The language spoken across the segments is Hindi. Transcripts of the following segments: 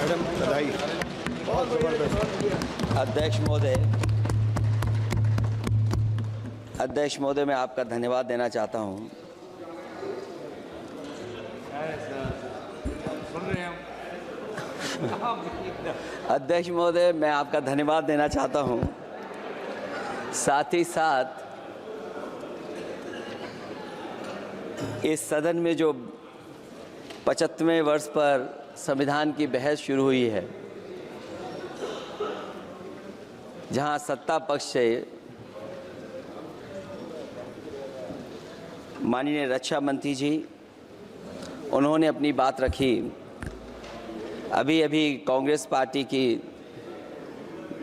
मैडम बधाई, बहुत ज़बरदस्त। अध्यक्ष महोदय, मैं आपका धन्यवाद देना चाहता हूं। अध्यक्ष महोदय, मैं आपका धन्यवाद देना चाहता हूं। साथ ही साथ इस सदन में जो 75वें वर्ष पर संविधान की बहस शुरू हुई है, जहां सत्ता पक्ष से माननीय रक्षा मंत्री जी उन्होंने अपनी बात रखी। अभी कांग्रेस पार्टी की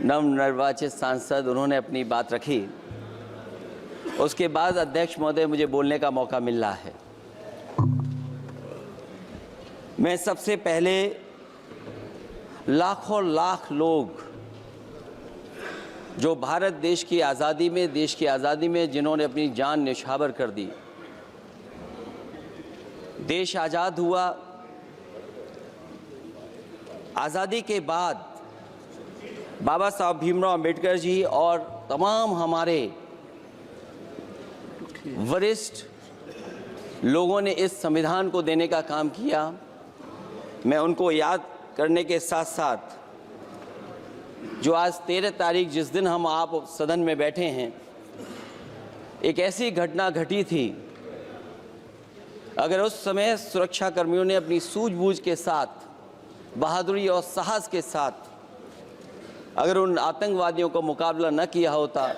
नवनिर्वाचित सांसद उन्होंने अपनी बात रखी। उसके बाद अध्यक्ष महोदय मुझे बोलने का मौका मिल रहा है। मैं सबसे पहले लाखों लाख लोग जो भारत देश की आज़ादी में जिन्होंने अपनी जान न्यौछावर कर दी, देश आज़ाद हुआ। आज़ादी के बाद बाबा साहब भीमराव अंबेडकर जी और तमाम हमारे वरिष्ठ लोगों ने इस संविधान को देने का काम किया। मैं उनको याद करने के साथ साथ जो आज 13 तारीख जिस दिन हम आप सदन में बैठे हैं, एक ऐसी घटना घटी थी, अगर उस समय सुरक्षा कर्मियों ने अपनी सूझबूझ के साथ, बहादुरी और साहस के साथ अगर उन आतंकवादियों को मुकाबला न किया होता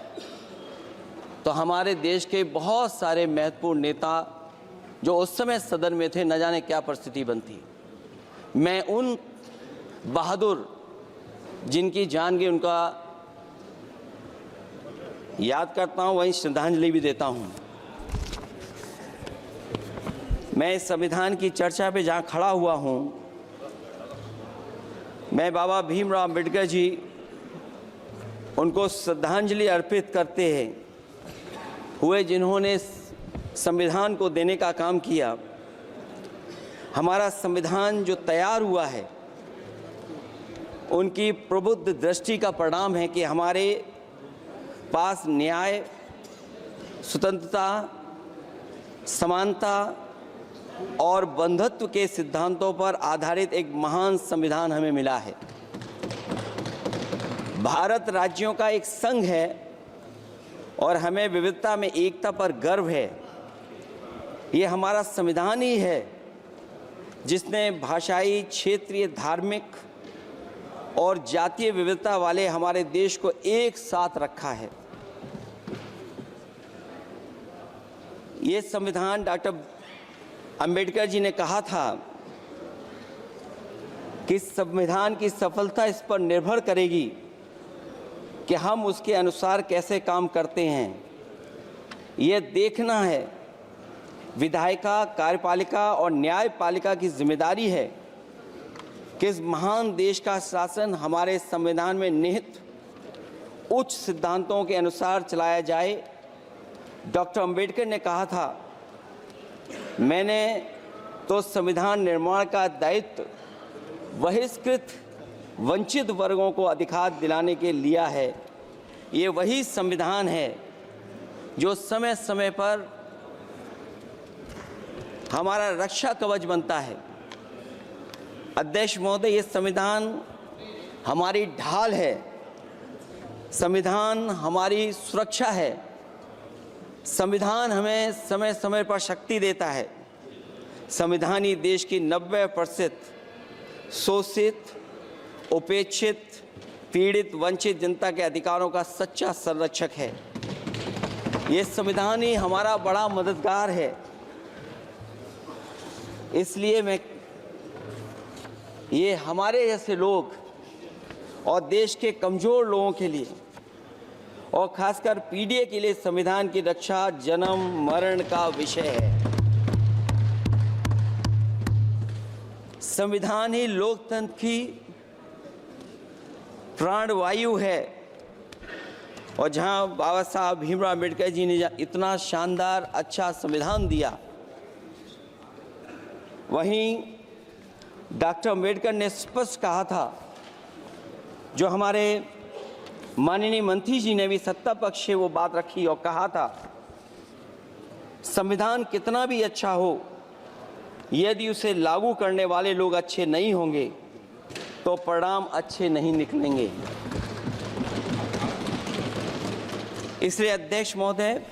तो हमारे देश के बहुत सारे महत्वपूर्ण नेता जो उस समय सदन में थे, न जाने क्या परिस्थिति बनती। मैं उन बहादुर जिनकी जान गई उनका याद करता हूं, वहीं श्रद्धांजलि भी देता हूं। मैं इस संविधान की चर्चा पे जहां खड़ा हुआ हूं, मैं बाबा भीमराव अंबेडकर जी उनको श्रद्धांजलि अर्पित करते हुए जिन्होंने संविधान को देने का काम किया। हमारा संविधान जो तैयार हुआ है, उनकी प्रबुद्ध दृष्टि का परिणाम है कि हमारे पास न्याय, स्वतंत्रता, समानता और बंधुत्व के सिद्धांतों पर आधारित एक महान संविधान हमें मिला है। भारत राज्यों का एक संघ है और हमें विविधता में एकता पर गर्व है। ये हमारा संविधान ही है जिसने भाषाई, क्षेत्रीय, धार्मिक और जातीय विविधता वाले हमारे देश को एक साथ रखा है। ये संविधान डॉक्टर अंबेडकर जी ने कहा था कि संविधान की सफलता इस पर निर्भर करेगी कि हम उसके अनुसार कैसे काम करते हैं। ये देखना है, विधायिका, कार्यपालिका और न्यायपालिका की जिम्मेदारी है कि इस महान देश का शासन हमारे संविधान में निहित उच्च सिद्धांतों के अनुसार चलाया जाए। डॉक्टर अंबेडकर ने कहा था, मैंने तो संविधान निर्माण का दायित्व बहिष्कृत वंचित वर्गों को अधिकार दिलाने के लिया है। ये वही संविधान है जो समय समय पर हमारा रक्षा कवच बनता है। अध्यक्ष महोदय, ये संविधान हमारी ढाल है, संविधान हमारी सुरक्षा है, संविधान हमें समय समय पर शक्ति देता है। संविधान ही देश की 90% शोषित, उपेक्षित, पीड़ित, वंचित जनता के अधिकारों का सच्चा संरक्षक है। ये संविधान ही हमारा बड़ा मददगार है। इसलिए ये हमारे जैसे लोग और देश के कमज़ोर लोगों के लिए और खासकर पीढ़ी के लिए संविधान की रक्षा जन्म मरण का विषय है। संविधान ही लोकतंत्र की प्राणवायु है और जहां बाबा साहब भीमराव अंबेडकर जी ने इतना शानदार अच्छा संविधान दिया, वहीं डॉक्टर अम्बेडकर ने स्पष्ट कहा था, जो हमारे माननीय मंत्री जी ने भी सत्ता पक्ष से वो बात रखी और कहा था, संविधान कितना भी अच्छा हो, यदि उसे लागू करने वाले लोग अच्छे नहीं होंगे तो परिणाम अच्छे नहीं निकलेंगे। इसलिए अध्यक्ष महोदय,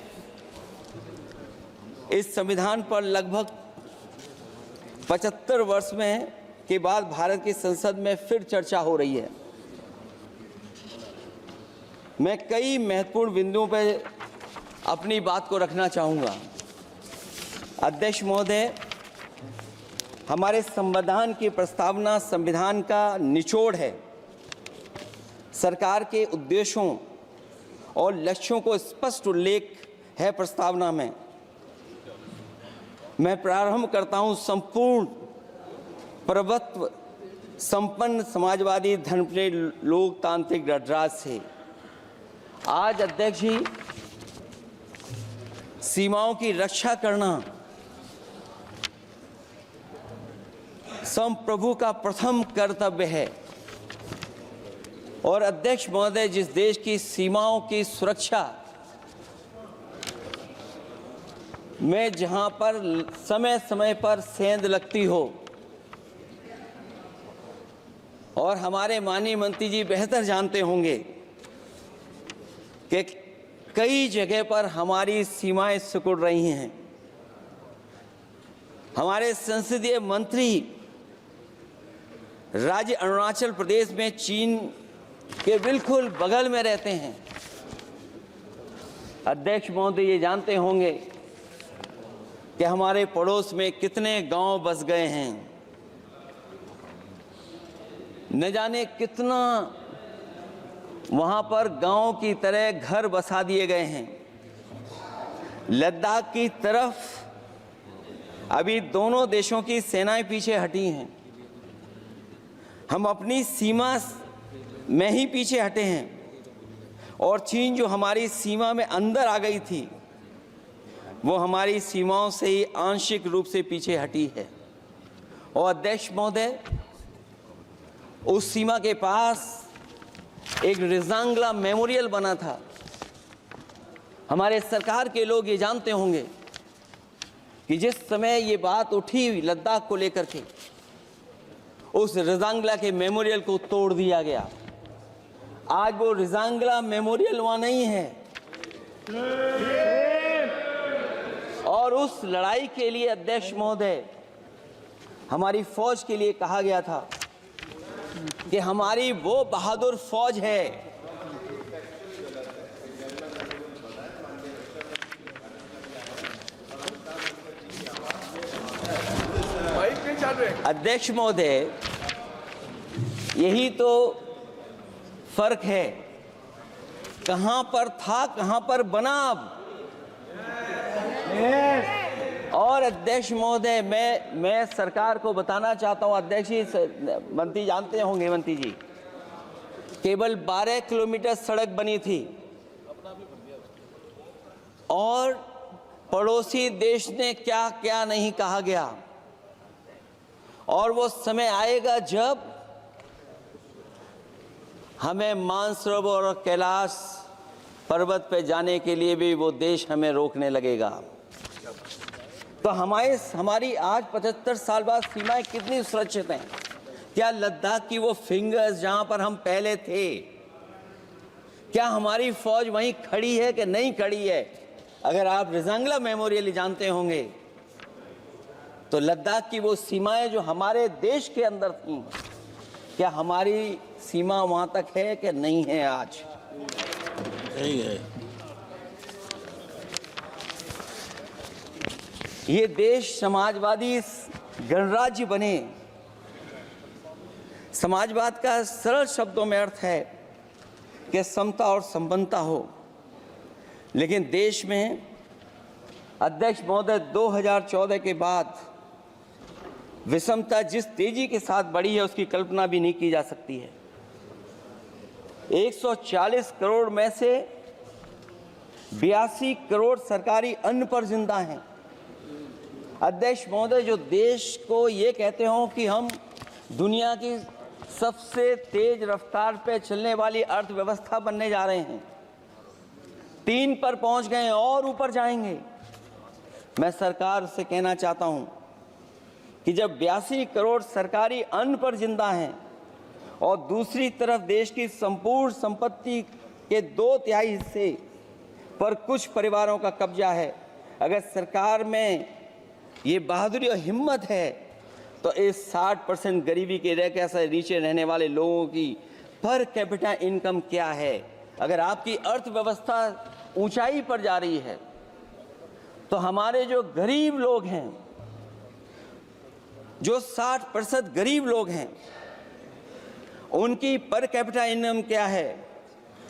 इस संविधान पर लगभग 75 वर्ष में के बाद भारत की संसद में फिर चर्चा हो रही है। मैं कई महत्वपूर्ण बिंदुओं पर अपनी बात को रखना चाहूँगा। अध्यक्ष महोदय, हमारे संविधान की प्रस्तावना संविधान का निचोड़ है। सरकार के उद्देश्यों और लक्ष्यों को स्पष्ट उल्लेख है प्रस्तावना में। मैं प्रारंभ करता हूं संपूर्ण प्रभुत्व संपन्न समाजवादी धर्मप्रिय लोकतांत्रिक गणराज्य से। आज अध्यक्ष जी, सीमाओं की रक्षा करना संप्रभु का प्रथम कर्तव्य है। और अध्यक्ष महोदय, जिस देश की सीमाओं की सुरक्षा में जहां पर समय समय पर सेंध लगती हो, और हमारे माननीय मंत्री जी बेहतर जानते होंगे कि कई जगह पर हमारी सीमाएं सिकुड़ रही हैं। हमारे संसदीय मंत्री राज्य अरुणाचल प्रदेश में चीन के बिल्कुल बगल में रहते हैं। अध्यक्ष महोदय ये जानते होंगे कि हमारे पड़ोस में कितने गांव बस गए हैं, न जाने कितना वहां पर गांव की तरह घर बसा दिए गए हैं। लद्दाख की तरफ अभी दोनों देशों की सेनाएं पीछे हटी हैं। हम अपनी सीमा में ही पीछे हटे हैं, और चीन जो हमारी सीमा में अंदर आ गई थी, वो हमारी सीमाओं से ही आंशिक रूप से पीछे हटी है। और अध्यक्ष महोदय, उस सीमा के पास एक रिजांगला मेमोरियल बना था। हमारे सरकार के लोग ये जानते होंगे कि जिस समय ये बात उठी लद्दाख को लेकर के, उस रिजांगला के मेमोरियल को तोड़ दिया गया। आज वो रिजांगला मेमोरियल वहां नहीं है। और उस लड़ाई के लिए अध्यक्ष महोदय, हमारी फौज के लिए कहा गया था कि हमारी वो बहादुर फौज है अध्यक्ष महोदय, यही तो फर्क है। कहां पर था, कहां पर बना अब। और अध्यक्ष महोदय, मैं सरकार को बताना चाहता हूं, अध्यक्ष जी, मंत्री जानते होंगे, मंत्री जी, केवल 12 किलोमीटर सड़क बनी थी, और पड़ोसी देश ने क्या क्या नहीं कहा गया। और वो समय आएगा जब हमें मानसरोवर और कैलाश पर्वत पे जाने के लिए भी वो देश हमें रोकने लगेगा। तो हमारी आज 75 साल बाद सीमाएं कितनी सुरक्षित हैं। क्या लद्दाख की वो फिंगर्स जहां पर हम पहले थे, क्या हमारी फौज वहीं खड़ी है कि नहीं खड़ी है? अगर आप रिजांगला मेमोरियल जानते होंगे, तो लद्दाख की वो सीमाएं जो हमारे देश के अंदर थी, क्या हमारी सीमा वहां तक है कि नहीं है? आज नहीं है। ये देश समाजवादी गणराज्य बने। समाजवाद का सरल शब्दों में अर्थ है कि समता और संपन्नता हो। लेकिन देश में अध्यक्ष महोदय 2014 के बाद विषमता जिस तेजी के साथ बढ़ी है, उसकी कल्पना भी नहीं की जा सकती है। 140 करोड़ में से 82 करोड़ सरकारी अन्न पर जिंदा हैं। अध्यक्ष महोदय, जो देश को ये कहते हो कि हम दुनिया की सबसे तेज रफ्तार पे चलने वाली अर्थव्यवस्था बनने जा रहे हैं। 3 पर पहुंच गए और ऊपर जाएंगे। मैं सरकार से कहना चाहता हूं कि जब 82 करोड़ सरकारी अन्न पर जिंदा हैं और दूसरी तरफ देश की संपूर्ण संपत्ति के 2/3 हिस्से पर कुछ परिवारों का कब्जा है, अगर सरकार में ये बहादुरी और हिम्मत है तो इस 60% गरीबी के रेखा से नीचे रहने वाले लोगों की पर कैपिटा इनकम क्या है? अगर आपकी अर्थव्यवस्था ऊंचाई पर जा रही है तो हमारे जो गरीब लोग हैं, जो 60% गरीब लोग हैं, उनकी पर कैपिटा इनकम क्या है?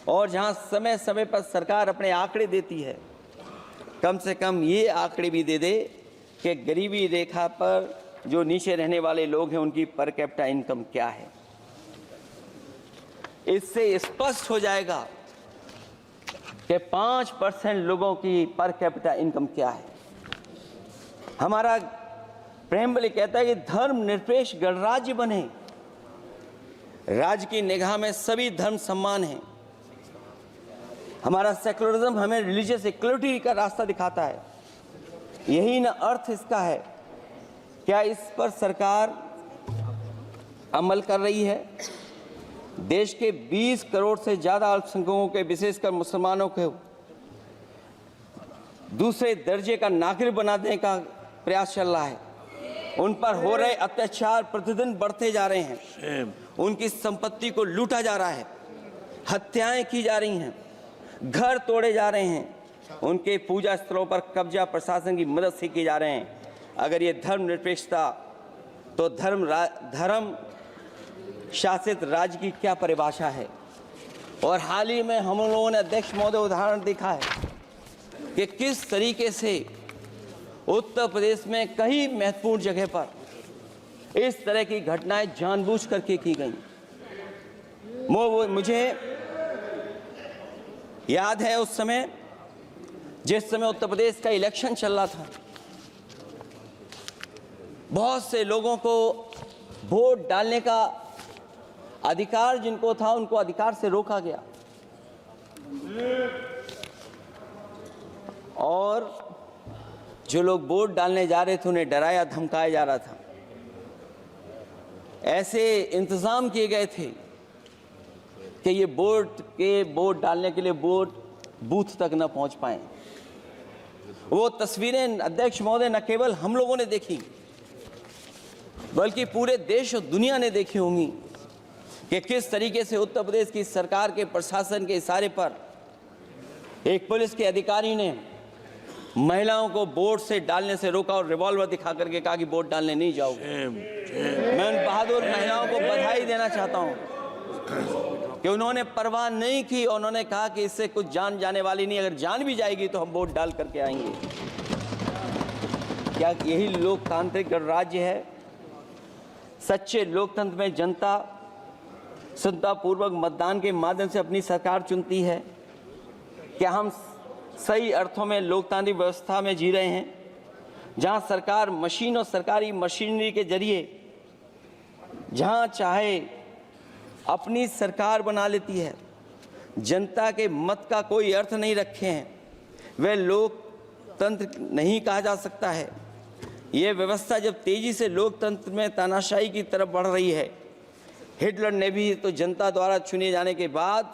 और जहां समय समय पर सरकार अपने आंकड़े देती है, कम से कम ये आंकड़े भी दे दे कि गरीबी रेखा पर जो नीचे रहने वाले लोग हैं उनकी पर कैपिटा इनकम क्या है। इससे स्पष्ट हो जाएगा कि 5% लोगों की पर कैपिटा इनकम क्या है। हमारा प्रेमबली कहता है कि धर्म निरपेक्ष गणराज्य बने, राज्य की निगाह में सभी धर्म समान हैं। हमारा सेकुलरिज्म हमें रिलीजियस इक्वलिटी का रास्ता दिखाता है। यही ना अर्थ इसका है। क्या इस पर सरकार अमल कर रही है? देश के 20 करोड़ से ज़्यादा अल्पसंख्यकों के, विशेषकर मुसलमानों को दूसरे दर्जे का नागरिक बना देने का प्रयास चल रहा है। उन पर हो रहे अत्याचार प्रतिदिन बढ़ते जा रहे हैं। उनकी संपत्ति को लूटा जा रहा है, हत्याएं की जा रही हैं, घर तोड़े जा रहे हैं, उनके पूजा स्थलों पर कब्जा प्रशासन की मदद से किए जा रहे हैं। अगर ये धर्मनिरपेक्षता, तो धर्म शासित राज्य की क्या परिभाषा है? और हाल ही में हम लोगों ने अध्यक्ष महोदय उदाहरण देखा है कि किस तरीके से उत्तर प्रदेश में कई महत्वपूर्ण जगह पर इस तरह की घटनाएं जानबूझ करके की गई। मुझे याद है उस समय, जिस समय उत्तर प्रदेश का इलेक्शन चल रहा था, बहुत से लोगों को वोट डालने का अधिकार जिनको था, उनको अधिकार से रोका गया और जो लोग वोट डालने जा रहे थे उन्हें डराया धमकाया जा रहा था। ऐसे इंतजाम किए गए थे कि ये वोट डालने के लिए वोट बूथ तक न पहुंच पाए। वो तस्वीरें अध्यक्ष महोदय न केवल हम लोगों ने देखी, बल्कि पूरे देश और दुनिया ने देखी होंगी कि किस तरीके से उत्तर प्रदेश की सरकार के प्रशासन के इशारे पर एक पुलिस के अधिकारी ने महिलाओं को वोट से डालने से रोका और रिवॉल्वर दिखा करके कहा कि वोट डालने नहीं जाओगे। मैं उन बहादुर महिलाओं को बधाई देना चाहता हूं कि उन्होंने परवाह नहीं की और उन्होंने कहा कि इससे कुछ जान जाने वाली नहीं, अगर जान भी जाएगी तो हम वोट डाल करके आएंगे। क्या यही लोकतांत्रिक गणराज्य है? सच्चे लोकतंत्र में जनता श्रद्धापूर्वक मतदान के माध्यम से अपनी सरकार चुनती है। क्या हम सही अर्थों में लोकतांत्रिक व्यवस्था में जी रहे हैं, जहां सरकार मशीन और सरकारी मशीनरी के जरिए जहां चाहे अपनी सरकार बना लेती है, जनता के मत का कोई अर्थ नहीं रखे हैं, वह लोकतंत्र नहीं कहा जा सकता है। यह व्यवस्था जब तेजी से लोकतंत्र में तानाशाही की तरफ बढ़ रही है, हिटलर ने भी तो जनता द्वारा चुने जाने के बाद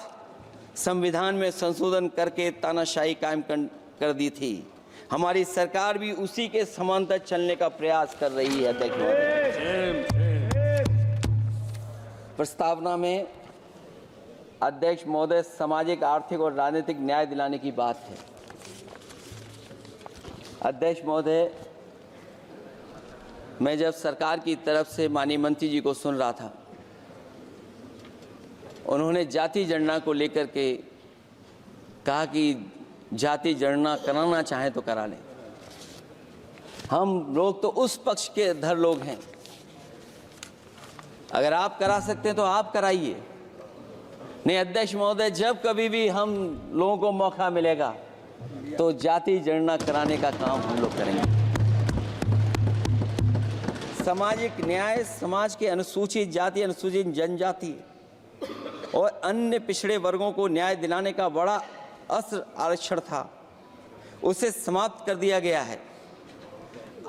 संविधान में संशोधन करके तानाशाही कायम कर दी थी। हमारी सरकार भी उसी के समांतर चलने का प्रयास कर रही है। प्रस्तावना में अध्यक्ष महोदय सामाजिक, आर्थिक और राजनीतिक न्याय दिलाने की बात है। अध्यक्ष महोदय, मैं जब सरकार की तरफ से माननीय मंत्री जी को सुन रहा था, उन्होंने जाति जनगणना को लेकर के कहा कि जाति जनगणना कराना चाहें तो करा लें। हम लोग तो उस पक्ष के धर लोग हैं, अगर आप करा सकते हैं तो आप कराइए। नहीं अध्यक्ष महोदय, जब कभी भी हम लोगों को मौका मिलेगा तो जाति जनगणना कराने का काम हम लोग करेंगे। सामाजिक न्याय समाज के अनुसूचित जाति, अनुसूचित जनजाति और अन्य पिछड़े वर्गों को न्याय दिलाने का बड़ा अस्त्र आरक्षण था, उसे समाप्त कर दिया गया है।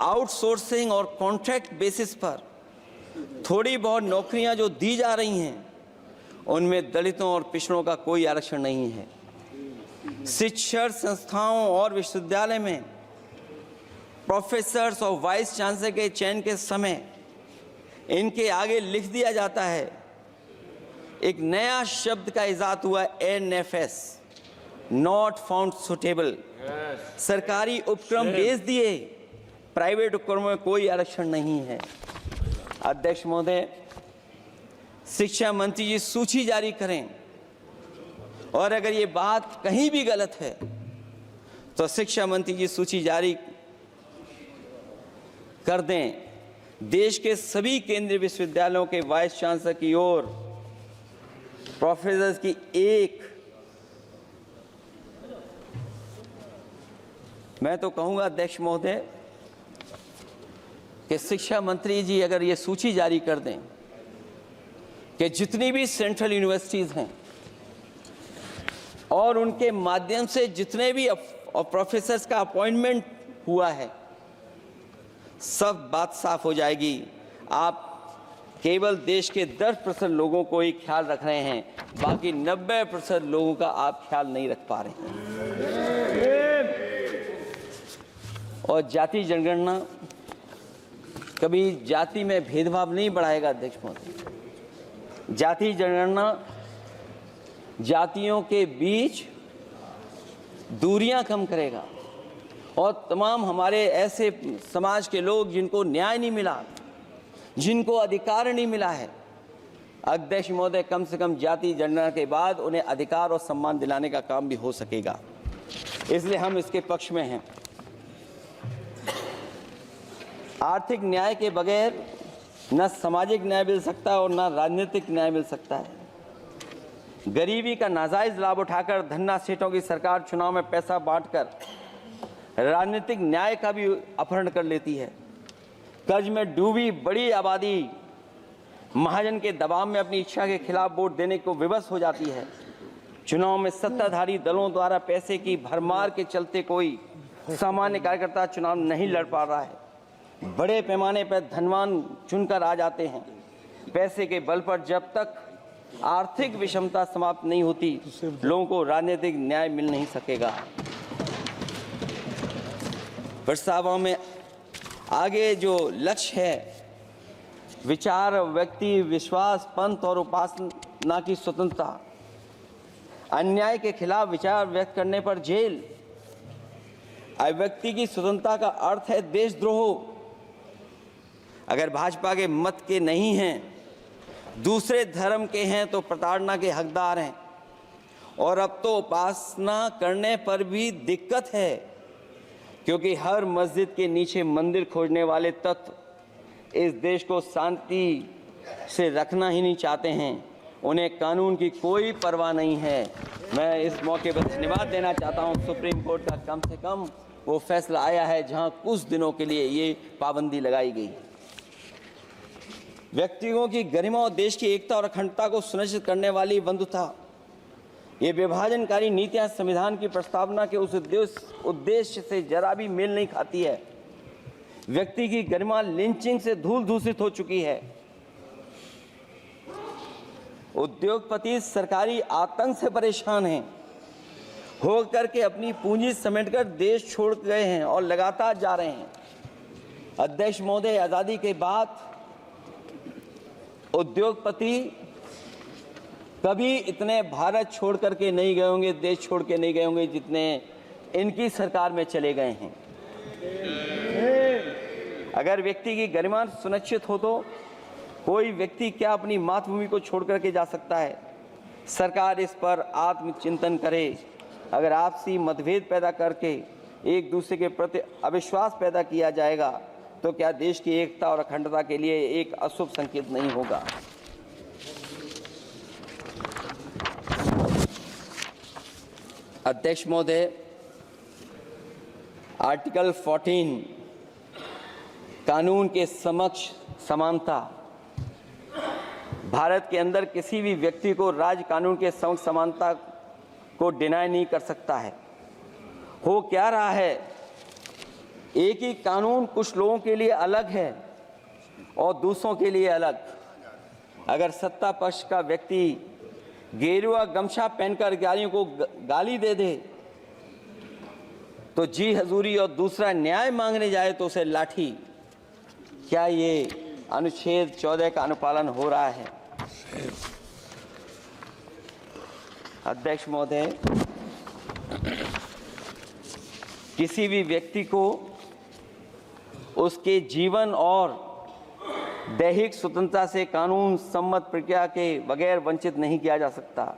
आउटसोर्सिंग और कॉन्ट्रैक्ट बेसिस पर थोड़ी बहुत नौकरियां जो दी जा रही हैं, उनमें दलितों और पिछड़ों का कोई आरक्षण नहीं है। शिक्षण संस्थाओं और विश्वविद्यालय में प्रोफेसर्स और वाइस चांसलर के चयन के समय इनके आगे लिख दिया जाता है, एक नया शब्द का इजाद हुआ, NFS, नॉट फाउंड सुटेबल। सरकारी उपक्रम भेज दिए, प्राइवेट उपक्रमों में कोई आरक्षण नहीं है। अध्यक्ष महोदय, शिक्षा मंत्री जी सूची जारी करें, और अगर ये बात कहीं भी गलत है तो शिक्षा मंत्री जी सूची जारी कर दें। देश के सभी केंद्रीय विश्वविद्यालयों के वाइस चांसलर की ओर प्रोफेसर्स की एक, मैं तो कहूंगा अध्यक्ष महोदय कि शिक्षा मंत्री जी अगर ये सूची जारी कर दें कि जितनी भी सेंट्रल यूनिवर्सिटीज़ हैं और उनके माध्यम से जितने भी प्रोफेसर्स का अपॉइंटमेंट हुआ है, सब बात साफ हो जाएगी। आप केवल देश के 10% लोगों को ही ख्याल रख रहे हैं, बाकी 90% लोगों का आप ख्याल नहीं रख पा रहे हैं। और जाति जनगणना कभी जाति में भेदभाव नहीं बढ़ाएगा अध्यक्ष महोदय। जाति जनगणना जातियों के बीच दूरियां कम करेगा और तमाम हमारे ऐसे समाज के लोग जिनको न्याय नहीं मिला, जिनको अधिकार नहीं मिला है, अध्यक्ष महोदय कम से कम जाति जनगणना के बाद उन्हें अधिकार और सम्मान दिलाने का काम भी हो सकेगा। इसलिए हम इसके पक्ष में हैं। आर्थिक न्याय के बगैर न सामाजिक न्याय मिल सकता है और न राजनीतिक न्याय मिल सकता है। गरीबी का नाजायज लाभ उठाकर धन्ना सेठों की सरकार चुनाव में पैसा बांटकर राजनीतिक न्याय का भी अपहरण कर लेती है। कर्ज में डूबी बड़ी आबादी महाजन के दबाव में अपनी इच्छा के खिलाफ वोट देने को विवश हो जाती है। चुनाव में सत्ताधारी दलों द्वारा पैसे की भरमार के चलते कोई सामान्य कार्यकर्ता चुनाव नहीं लड़ पा रहा है। बड़े पैमाने पर धनवान चुनकर आ जाते हैं। पैसे के बल पर जब तक आर्थिक विषमता समाप्त नहीं होती, लोगों को राजनीतिक न्याय मिल नहीं सकेगा। प्रस्तावों में आगे जो लक्ष्य है, विचार, व्यक्ति, विश्वास, पंथ और उपासना की स्वतंत्रता, अन्याय के खिलाफ विचार व्यक्त करने पर जेल, अभिव्यक्ति की स्वतंत्रता का अर्थ है देशद्रोह। अगर भाजपा के मत के नहीं हैं, दूसरे धर्म के हैं तो प्रताड़ना के हकदार हैं। और अब तो उपासना करने पर भी दिक्कत है, क्योंकि हर मस्जिद के नीचे मंदिर खोजने वाले तत्व इस देश को शांति से रखना ही नहीं चाहते हैं। उन्हें कानून की कोई परवाह नहीं है। मैं इस मौके पर धन्यवाद देना चाहता हूं। सुप्रीम कोर्ट का कम से कम वो फैसला आया है जहां कुछ दिनों के लिए ये पाबंदी लगाई गई। व्यक्तियों की गरिमा और देश की एकता और अखंडता को सुनिश्चित करने वाली बंधुता, ये विभाजनकारी नीतियां संविधान की प्रस्तावना के उस उद्देश्य से जरा भी मेल नहीं खाती है। व्यक्ति की गरिमा लिंचिंग से धूल दूषित हो चुकी है। उद्योगपति सरकारी आतंक से परेशान हैं, होकर के अपनी पूंजी समेटकर देश छोड़ गए हैं और लगातार जा रहे हैं। अध्यक्ष महोदय, आज़ादी के बाद उद्योगपति कभी इतने भारत छोड़ करके नहीं गए होंगे, देश छोड़ के नहीं गए होंगे जितने इनकी सरकार में चले गए हैं। अगर व्यक्ति की गरिमा सुनिश्चित हो तो कोई व्यक्ति क्या अपनी मातृभूमि को छोड़ करके जा सकता है। सरकार इस पर आत्मचिंतन करे। अगर आपसी मतभेद पैदा करके एक दूसरे के प्रति अविश्वास पैदा किया जाएगा तो क्या देश की एकता और अखंडता के लिए एक अशुभ संकेत नहीं होगा। अध्यक्ष महोदय, आर्टिकल 14 कानून के समक्ष समानता। भारत के अंदर किसी भी व्यक्ति को राज कानून के समक्ष समानता को डिनाई नहीं कर सकता है। हो क्या रहा है, एक ही कानून कुछ लोगों के लिए अलग है और दूसरों के लिए अलग। अगर सत्ता पक्ष का व्यक्ति गेरुआ गमछा पहनकर गालियों को गाली दे दे तो जी हजूरी और दूसरा न्याय मांगने जाए तो उसे लाठी। क्या ये अनुच्छेद 14 का अनुपालन हो रहा है? अध्यक्ष महोदय, किसी भी व्यक्ति को उसके जीवन और दैहिक स्वतंत्रता से कानून सम्मत प्रक्रिया के बगैर वंचित नहीं किया जा सकता।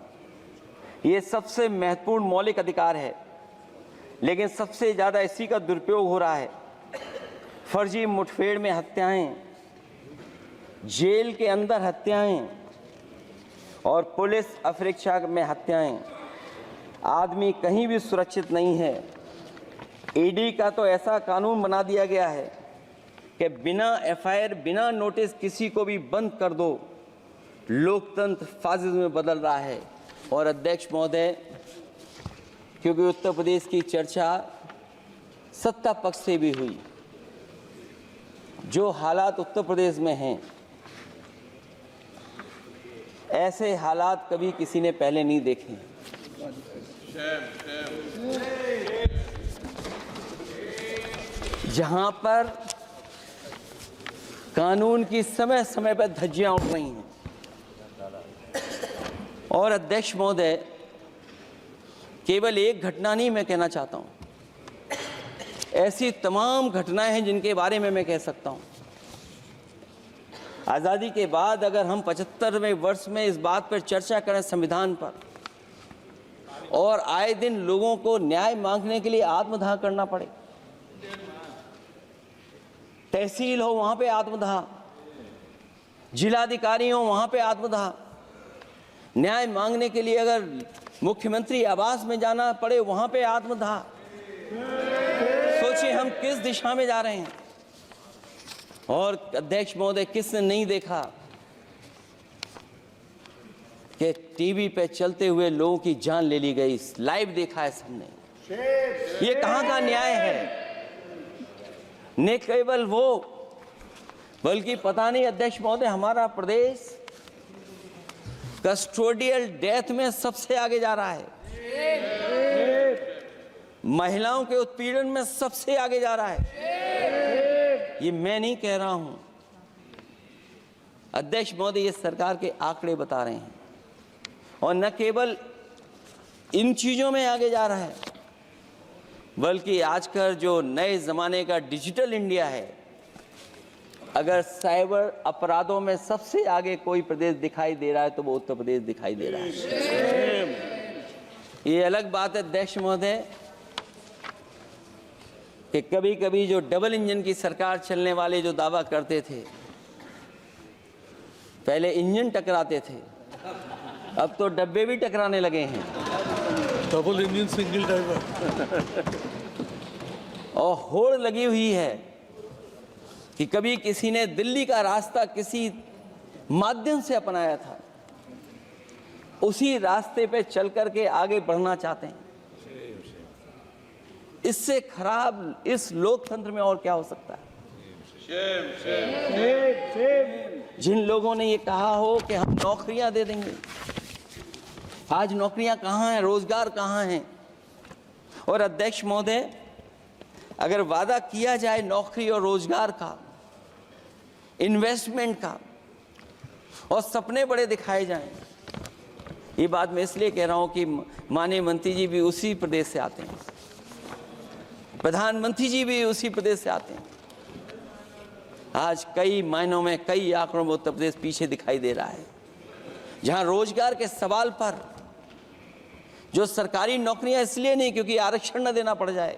ये सबसे महत्वपूर्ण मौलिक अधिकार है, लेकिन सबसे ज़्यादा इसी का दुरुपयोग हो रहा है। फर्जी मुठभेड़ में हत्याएं, जेल के अंदर हत्याएं और पुलिस अफरीक्षा में हत्याएं। आदमी कहीं भी सुरक्षित नहीं है। ईडी का तो ऐसा कानून बना दिया गया है कि बिना एफआईआर, बिना नोटिस किसी को भी बंद कर दो। लोकतंत्र फासिज्म में बदल रहा है। और अध्यक्ष महोदय, क्योंकि उत्तर प्रदेश की चर्चा सत्ता पक्ष से भी हुई, जो हालात उत्तर प्रदेश में हैं, ऐसे हालात कभी किसी ने पहले नहीं देखे। जहां पर कानून की समय समय पर धज्जियां उठ रही हैं। और अध्यक्ष महोदय, केवल एक घटना नहीं मैं कहना चाहता हूं, ऐसी तमाम घटनाएं हैं जिनके बारे में मैं कह सकता हूं। आज़ादी के बाद अगर हम 75वें वर्ष में इस बात पर चर्चा करें संविधान पर, और आए दिन लोगों को न्याय मांगने के लिए आत्मदाह करना पड़े, तहसील हो वहां पे आत्मदाह, जिलाधिकारी हो वहां पे आत्मदाह, न्याय मांगने के लिए अगर मुख्यमंत्री आवास में जाना पड़े वहां पे आत्मदाह। सोचिए हम किस दिशा में जा रहे हैं। और अध्यक्ष महोदय, किसने नहीं देखा कि टीवी पे चलते हुए लोगों की जान ले ली गई? लाइव देखा है सबने। ये कहां का न्याय है? न केवल वो, बल्कि पता नहीं अध्यक्ष महोदय, हमारा प्रदेश कस्टोडियल डेथ में सबसे आगे जा रहा है, महिलाओं के उत्पीड़न में सबसे आगे जा रहा है। ये मैं नहीं कह रहा हूं, अध्यक्ष महोदय, ये सरकार के आंकड़े बता रहे हैं। और न केवल इन चीजों में आगे जा रहा है, बल्कि आजकल जो नए जमाने का डिजिटल इंडिया है, अगर साइबर अपराधों में सबसे आगे कोई प्रदेश दिखाई दे रहा है तो वो उत्तर प्रदेश दिखाई दे रहा है। ये अलग बात है अध्यक्ष महोदय कि कभी कभी जो डबल इंजन की सरकार चलने वाले जो दावा करते थे, पहले इंजन टकराते थे, अब तो डब्बे भी टकराने लगे हैं। Double engine single driver. और होड़ लगी हुई है कि कभी किसी ने दिल्ली का रास्ता किसी माध्यम से अपनाया था, उसी रास्ते पे चल करके आगे बढ़ना चाहते हैं। इससे खराब इस लोकतंत्र में और क्या हो सकता है? जिन लोगों ने ये कहा हो कि हम नौकरियां दे देंगे, आज नौकरियां कहां हैं? रोजगार कहां हैं? और अध्यक्ष महोदय, अगर वादा किया जाए नौकरी और रोजगार का, इन्वेस्टमेंट का, और सपने बड़े दिखाए जाएं, ये बात मैं इसलिए कह रहा हूं कि माननीय मंत्री जी भी उसी प्रदेश से आते हैं, प्रधानमंत्री जी भी उसी प्रदेश से आते हैं। आज कई मायनों में, कई आंकड़ों में उत्तर प्रदेश पीछे दिखाई दे रहा है। जहां रोजगार के सवाल पर जो सरकारी नौकरियां इसलिए नहीं क्योंकि आरक्षण न देना पड़ जाए,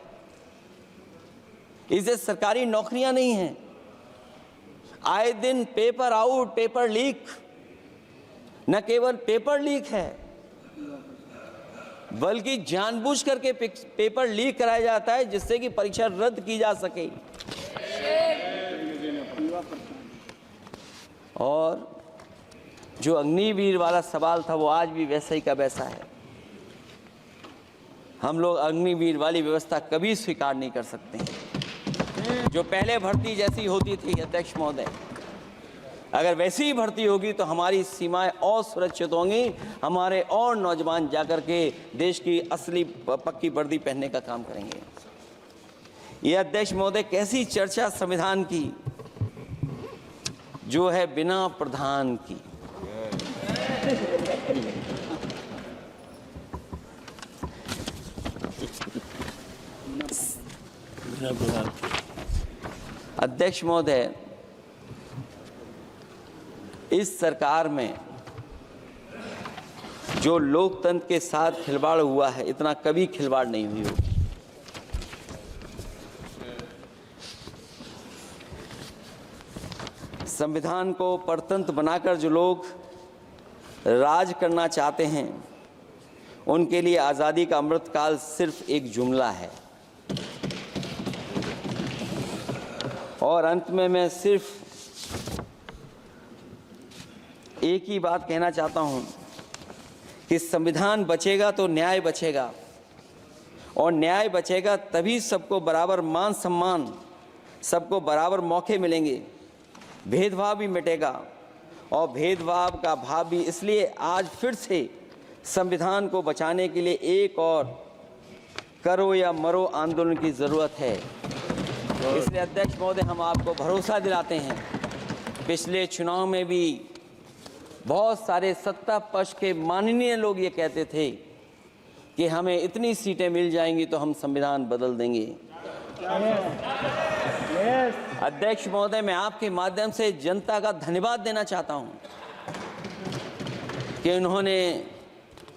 इसे सरकारी नौकरियां नहीं हैं। आए दिन पेपर आउट, पेपर लीक, न केवल पेपर लीक है बल्कि जानबूझ करके पेपर लीक कराया जाता है जिससे कि परीक्षा रद्द की जा सके। और जो अग्निवीर वाला सवाल था वो आज भी वैसा ही का वैसा है। हम लोग अग्निवीर वाली व्यवस्था कभी स्वीकार नहीं कर सकते हैं। जो पहले भर्ती जैसी होती थी अध्यक्ष महोदय, अगर वैसी ही भर्ती होगी तो हमारी सीमाएं और सुरक्षित होंगी, हमारे और नौजवान जाकर के देश की असली पक्की वर्दी पहनने का काम करेंगे। ये अध्यक्ष महोदय कैसी चर्चा संविधान की जो है बिना प्रधान की। अध्यक्ष महोदय, इस सरकार में जो लोकतंत्र के साथ खिलवाड़ हुआ है, इतना कभी खिलवाड़ नहीं हुई होगी। संविधान को परतंत्र बनाकर जो लोग राज करना चाहते हैं, उनके लिए आज़ादी का अमृतकाल सिर्फ एक जुमला है। और अंत में मैं सिर्फ एक ही बात कहना चाहता हूं कि संविधान बचेगा तो न्याय बचेगा, और न्याय बचेगा तभी सबको बराबर मान सम्मान, सबको बराबर मौके मिलेंगे, भेदभाव भी मिटेगा। और भेदभाव का भाव भी इसलिए आज फिर से संविधान को बचाने के लिए एक और करो या मरो आंदोलन की ज़रूरत है। इसलिए अध्यक्ष महोदय, हम आपको भरोसा दिलाते हैं, पिछले चुनाव में भी बहुत सारे सत्ता पक्ष के माननीय लोग ये कहते थे कि हमें इतनी सीटें मिल जाएंगी तो हम संविधान बदल देंगे। अध्यक्ष महोदय, मैं आपके माध्यम से जनता का धन्यवाद देना चाहता हूं कि उन्होंने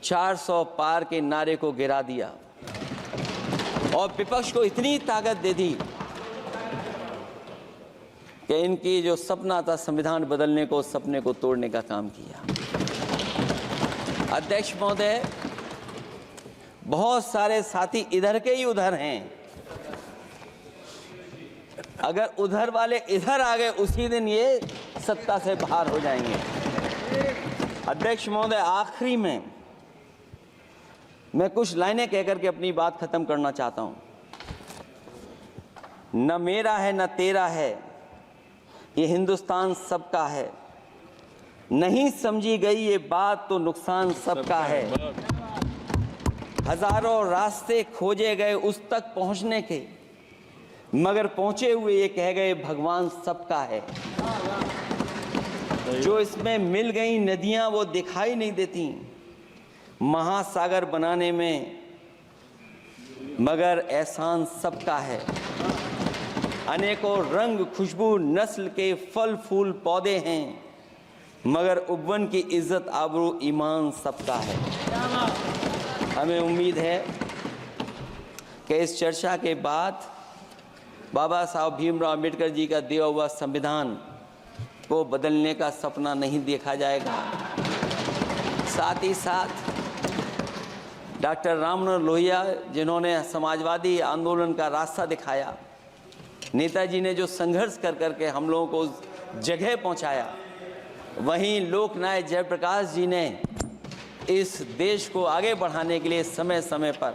400 पार के नारे को गिरा दिया और विपक्ष को इतनी ताकत दे दी कि इनकी जो सपना था संविधान बदलने को, उस सपने को तोड़ने का काम किया। अध्यक्ष महोदय, बहुत सारे साथी इधर के ही उधर हैं, अगर उधर वाले इधर आ गए उसी दिन ये सत्ता से बाहर हो जाएंगे। अध्यक्ष महोदय, आखिरी में मैं कुछ लाइनें कहकर के अपनी बात खत्म करना चाहता हूं। न मेरा है न तेरा है, ये हिंदुस्तान सबका है, नहीं समझी गई ये बात तो नुकसान सबका है। हजारों रास्ते खोजे गए उस तक पहुंचने के, मगर पहुंचे हुए ये कह गए भगवान सबका है। जो इसमें मिल गई नदियां वो दिखाई नहीं देती महासागर बनाने में, मगर एहसान सबका है। अनेकों रंग खुशबू नस्ल के फल फूल पौधे हैं, मगर उपवन की इज्जत आबरू ईमान सबका है। हमें उम्मीद है कि इस चर्चा के बाद बाबा साहब भीमराव अम्बेडकर जी का दिया हुआ संविधान को बदलने का सपना नहीं देखा जाएगा। साथ ही साथ डॉक्टर राममनोहर लोहिया, जिन्होंने समाजवादी आंदोलन का रास्ता दिखाया, नेताजी ने जो संघर्ष कर करके हम लोगों को उस जगह पहुंचाया, वहीं लोकनायक जयप्रकाश जी ने इस देश को आगे बढ़ाने के लिए समय समय पर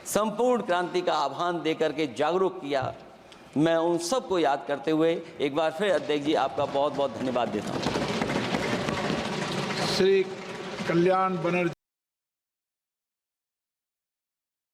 संपूर्ण क्रांति का आह्वान देकर के जागरूक किया। मैं उन सबको याद करते हुए एक बार फिर अध्यक्ष जी आपका बहुत बहुत धन्यवाद देता हूँ। श्री कल्याण बनर्जी।